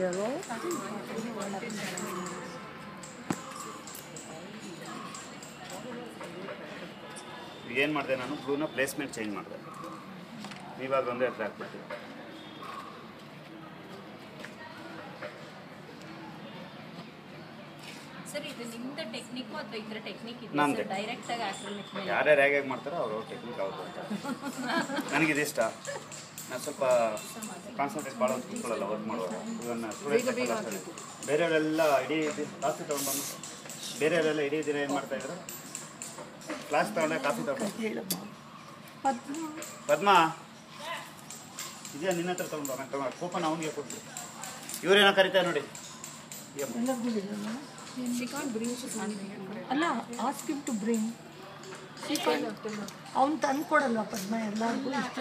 yellow. ಏನು ಮಾಡಿದೆ ನಾನು ಬ್ಲೂನ ಪ್ಲೇಸ್ಮೆಂಟ್ ಚೇಂಜ್ ಮಾಡಿದೆ. ಇವಾಗ ಒಂದೇ ಹತ್ರ ಹಾಕ್ಬಿಡ್ತೀವಿ. ಸರ್ ಇದು ನಿಮ್ದು ಟೆಕ್ನಿಕ್ ಅಥವಾ ಇದರ ಟೆಕ್ನಿಕ್ ಇದೆ ನಂದು ಡೈರೆಕ್ಟ್ ಆಗಿ ಆಕ್ರಿಲಿಕ್ ಮೇಲೆ ಯಾರ್ಯಾರು ಹೇಗೆ ಮಾಡ್ತಾರೋ ಅವ್ರ ಟೆಕ್ನಿಕ್ ಅವ್ರು ನನಗಿದು ಇಷ್ಟ. ನಾನು ಸ್ವಲ್ಪ ಕಾನ್ಸಂಟ್ರೇಟ್ ಭಾಳ ಕೂತ್ಕೊಳ್ಳಲ್ಲ ವರ್ಕ್ ಮಾಡುವಾಗ. ಇವನ್ನ ಸ್ಟೂಡೆಂಟ್ಸ್ ಬೇರೆಯವರೆಲ್ಲ ಇಡೀ ಕಾಫಿ ತೊಗೊಂಡ್ಬಂದು ಬೇರೆಯವರೆಲ್ಲ ಇಡೀ ದಿನ ಏನು ಮಾಡ್ತಾಯಿದ್ರು, ಕ್ಲಾಸ್ ತೊಗೊಂಡೆ ಕಾಫಿ ತೊಗೊಂಡು ಪದ್ಮ ಇದೆಯಾ ನಿನ್ನ ಹತ್ರ ತೊಗೊಂಡು ನಾನು ತೊಗೊಂಡು ಕೂಪನ್ ಅವನಿಗೆ ಕೊಡ್ತೀವಿ. ಇವರೇನೋ ಕರಿತಾರೆ ನೋಡಿ. ಅಲ್ಲ ಆಸ್ಕ್ ಹಿಮ್ ಟು ಬ್ರಿಂಗ್. ಅವ್ನು ತಂದು ಕೊಡಲ್ವ ಪದ್ಮ ಎಲ್ಲರಿಗೂ ಇಷ್ಟ?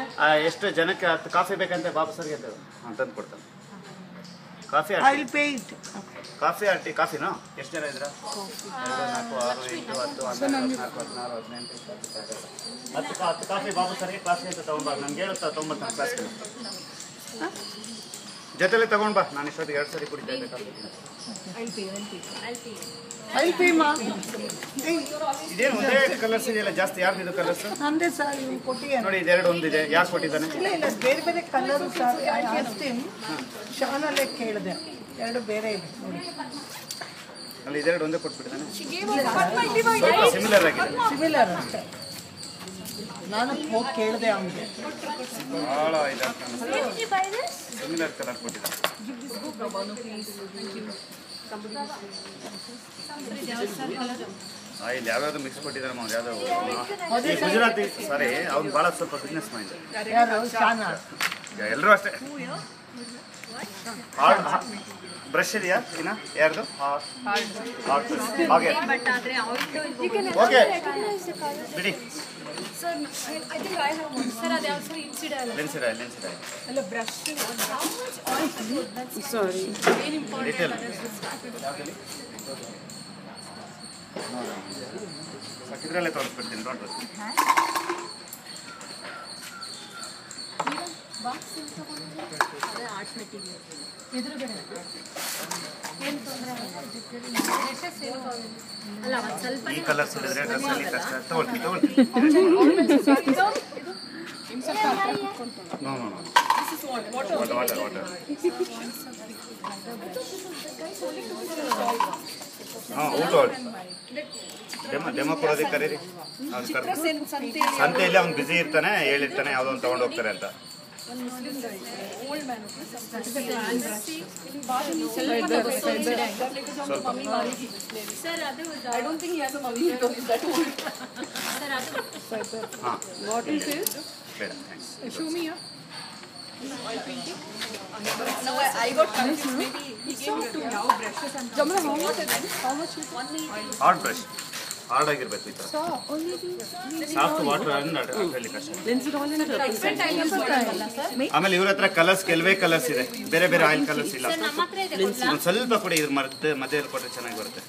ಎಷ್ಟು ಜನಕ್ಕೆ 10 ಕಾಫಿ ಬೇಕಂತ ಬಾಬು ಸರ್ಗೆ ಅಂತ ತಂದು ಕೊಡ್ತಾನೆ. Coffee I will pay it. Coffee tea ಕಾಫಿನಾ? ಎಷ್ಟು ಜನ ಇದ್ರ? 4, 6, 8, 10, 11, 14, 15, 10 ಕಾಫಿ ಬಾಬು ಸರ್ಗೆ ಕ್ಲಾಸ್ಗೆ ಅಂತ ತೊಗೊಂಡ್ಬಾರ್ದು. ನನ್ಗೆ ಹೇಳುತ್ತಾ ತೊಗೊಂಬರ್ತಾನೆ ಕ್ಲಾಸ್ಗೆ. ಜೊತೆಲೆ ತಗೊಂಡ್ ಬಾ. ನಾನು ಇಷ್ಟೊತ್ತಿಗೆ 2 ಸರಿ ಕುಡಿತಾ ಇದ್ದೆ ಕಾಫಿ. ಇದೇನು ಒಂದೇ ಕಲರ್ಸ್ ಇದೆಯಲ್ಲ ಜಾಸ್ತಿ? ಯಾರ್ದು ಇದು ಕಲರ್ಸ್? ನಂದೇ ಸರ್, ಇವ್ನು ಕೊಟ್ಟಿದ್ದಾನೆ ನೋಡಿ. ಇದೆರಡು ಒಂದಿದೆ. ಯಾರು ಕೊಟ್ಟಿದ್ದಾನೆ? ಇಲ್ಲ ಇಲ್ಲ, ಬೇರೆ ಬೇರೆ ಕಲರು ಸರ್. ಶಾನಲ್ಲೇ ಕೇಳಿದೆ, ಎರಡು ಬೇರೆ ಇದೆ ನೋಡಿ. ಅಲ್ಲಿ ಇದೆರಡು ಒಂದೇ ಕೊಟ್ಬಿಟ್ಟಿದ್ದಾನೆ. ಸ್ವಲ್ಪ ಸಿಮಿಲರ್ ಆಗಿದೆ. ಸಿಮಿಲರ್ ಅಷ್ಟೇ. ನಾನು ಹೋಗಿ ಕೇಳಿದೆ ಅವನಿಗೆ. ಭಾಳ ಇದೆ ಸಿಮಿಲರ್ ಕಲರ್ ಕೊಟ್ಟಿದ್ದಾನೆ. ಇಲ್ಲಿ ಯಾವ್ಯಾವ್ದು ಮಿಕ್ಸ್ ಕೊಟ್ಟಿದ್ದಾರೆ ಅವ್ನು. ಯಾವ್ದು ಗುಜರಾತಿ ಸಾರಿ, ಅವ್ನು ಭಾಳ ಸ್ವಲ್ಪ ಬಿಸ್ನೆಸ್ ಮೈಂಡ್. ಎಲ್ಲರೂ ಅಷ್ಟೇ. ಬ್ರಷ್ ಇದೆಯಾ ಇನ್ನ ಯಾರ್ದು? ಹಾಗೆ ಓಕೆ ಬಿಡಿ. ಇದರಲ್ಲೇ ತೋರಿಸ್ಬಿಡ್ತೀನಿ. ನೋಡ್ಬೋದು ಈ ಕಲರ್ಸ್ ಇದ್ರೆ ಡ್ರೆಸ್ಸಲ್ಲಿ ಕಷ್ಟ. ತಗೊಳ್ತೀನಿ ವಾಟರ್ ಹಾಂ ಊಟ ಡೆಮೋ ಕೊಡೋದಕ್ಕೆ ಕರೀರಿ. ಸಂತೆಯಲ್ಲಿ ಅವ್ನು ಬ್ಯುಸಿ ಇರ್ತಾನೆ, ಹೇಳಿರ್ತಾನೆ ಯಾವುದೋ ಒಂದು ತೊಗೊಂಡು ಹೋಗ್ತಾರೆ ಅಂತ. ಹಾರ್ಡ್ ಬ್ರಷ್ ಹಾರ್ಡ್ ಆಗಿರ್ಬೇಕು. ಈ ಥರ ಸಾಫ್ಟ್ ವಾಟರ್ ಹೇಳಿ ಕಷ್ಟ. ಆಮೇಲೆ ಇವ್ರ ಹತ್ರ ಕಲರ್ಸ್ ಕೆಲವೇ ಕಲರ್ಸ್ ಇದೆ, ಬೇರೆ ಬೇರೆ ಆಯಿಲ್ ಕಲರ್ಸ್ ಇಲ್ಲ. ಒಂದು ಸ್ವಲ್ಪ ಕೂಡ ಇದ್ರ ಮಧ್ಯದಲ್ಲಿ ಕೊಟ್ಟರೆ ಚೆನ್ನಾಗಿ ಬರುತ್ತೆ.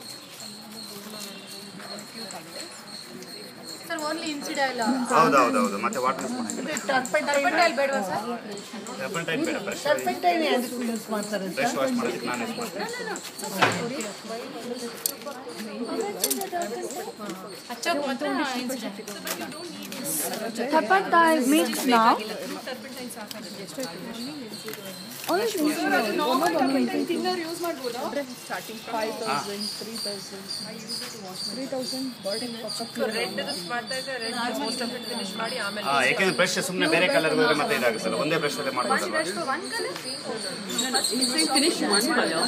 ಹೌದೌದು. ಮತ್ತೆ ವಾಟರ್ ಟರ್ಪಂಟೈನ್ ಬೇಡ. ಬ್ರಷ್ ವಾಶ್ ಮಾಡೋದಕ್ಕೆ ನಾನು ಯೂಸ್ ಮಾಡ್ತೀನಿ. Turpentine mix now. thinner use ಮಾಡ್ಬೋದಾ? Starting 5,000, 3,000. I use it to wash 3,000 burden red ಮಾಡ್ತಾ ಇದ್ದೆ. Red most of it finish ಮಾಡಿ ಆಮೇಲೆ ಯಾಕೆಂದ್ರೆ ಬ್ರಷ್ ಸುಮ್ಮನೆ ಬೇರೆ ಕಲರ್ ಹೋದ್ರೆ ಮತ್ತೆ ಇದಾಗುತ್ತಲ್ಲ. ಒಂದೇ ಬ್ರಷ್ ಅಲ್ಲೇ ಮಾಡ್ಬೋದಲ್ಲ. finish one color.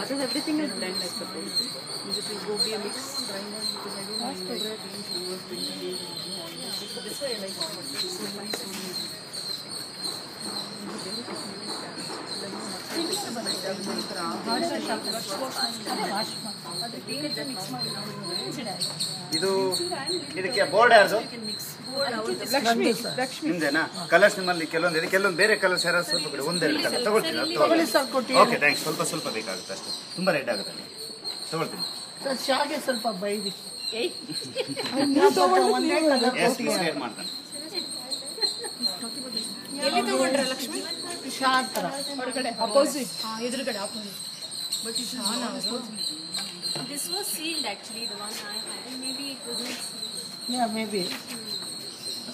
Otherwise everything is blend, I suppose. You just go be a mix. This way I like ಇದು ಇದಕ್ಕೆ ಬೋರ್ಡ್ ಯಾರ್ದು? ಲಕ್ಷ್ಮಿ ನಿಮ್ದೇನಾ? ಕಲರ್ಸ್ ನಿಮ್ಮಲ್ಲಿ ಕೆಲವೊಂದು ಇದೆ, ಕೆಲವೊಂದು ಬೇರೆ ಕಲರ್ಸ್ ಯಾರು ಸ್ವಲ್ಪ ಬಿಡಿ. ಒಂದೆರಡು ಕಲರ್ ತಗೊಳ್ತೀನಿ. Okay thanks. ಸ್ವಲ್ಪ ಬೇಕಾಗುತ್ತೆ ಅಷ್ಟೇ, ತುಂಬ ರೆಡ್ ಆಗುತ್ತೆ. ತಗೊಳ್ತೀನಿ. ಶಾಗೆ ಸ್ವಲ್ಪ ಬೈದಿ. ಮಾಡ್ತಾನೆ. ಎಲ್ಲಿ ತಗೊಂಡ್ರೆ ಲಕ್ಷ್ಮಿ? ಶಾ ಥರ ಹೊರಗಡೆ ಅಪೋಸಿಟ್ ಎದುರುಗಡೆ opposite but this was sealed actually, the one I had. Maybe it wasn't sealed. Yeah, maybe.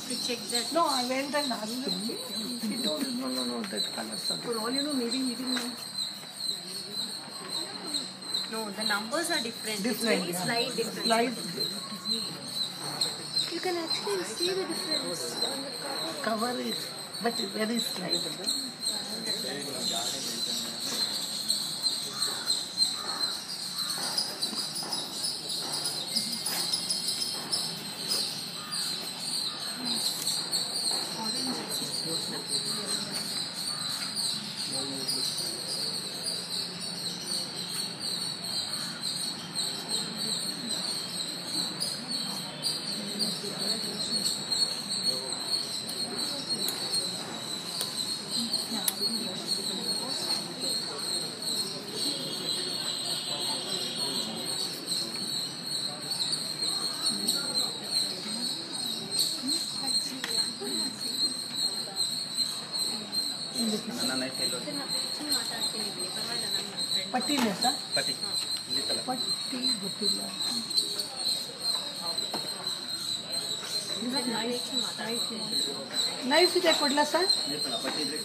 To check that. No, I went and asked him. He told me, no, that colors are For all you know, maybe he didn't know. No, the numbers are different. different. It's very slight difference. Slight You can actually see the difference on the cover. cover is, but it's very slight. ನನ್ನ knife ಎಲ್ಲೋ ಪಟ್ಟಿನೇ sir ಪಟ್ಟಿ ಇಲ್ಲಿತ್ತಲ್ಲ ಪಟ್ಟಿ ಗೊತ್ತಿಲ್ಲ. Knife ಇದೆ ಕೊಡ್ಲಾ sir? ಇಲ್ಲಿತ್ತಲ್ಲ ಪಟ್ಟಿ ಇದ್ರೆ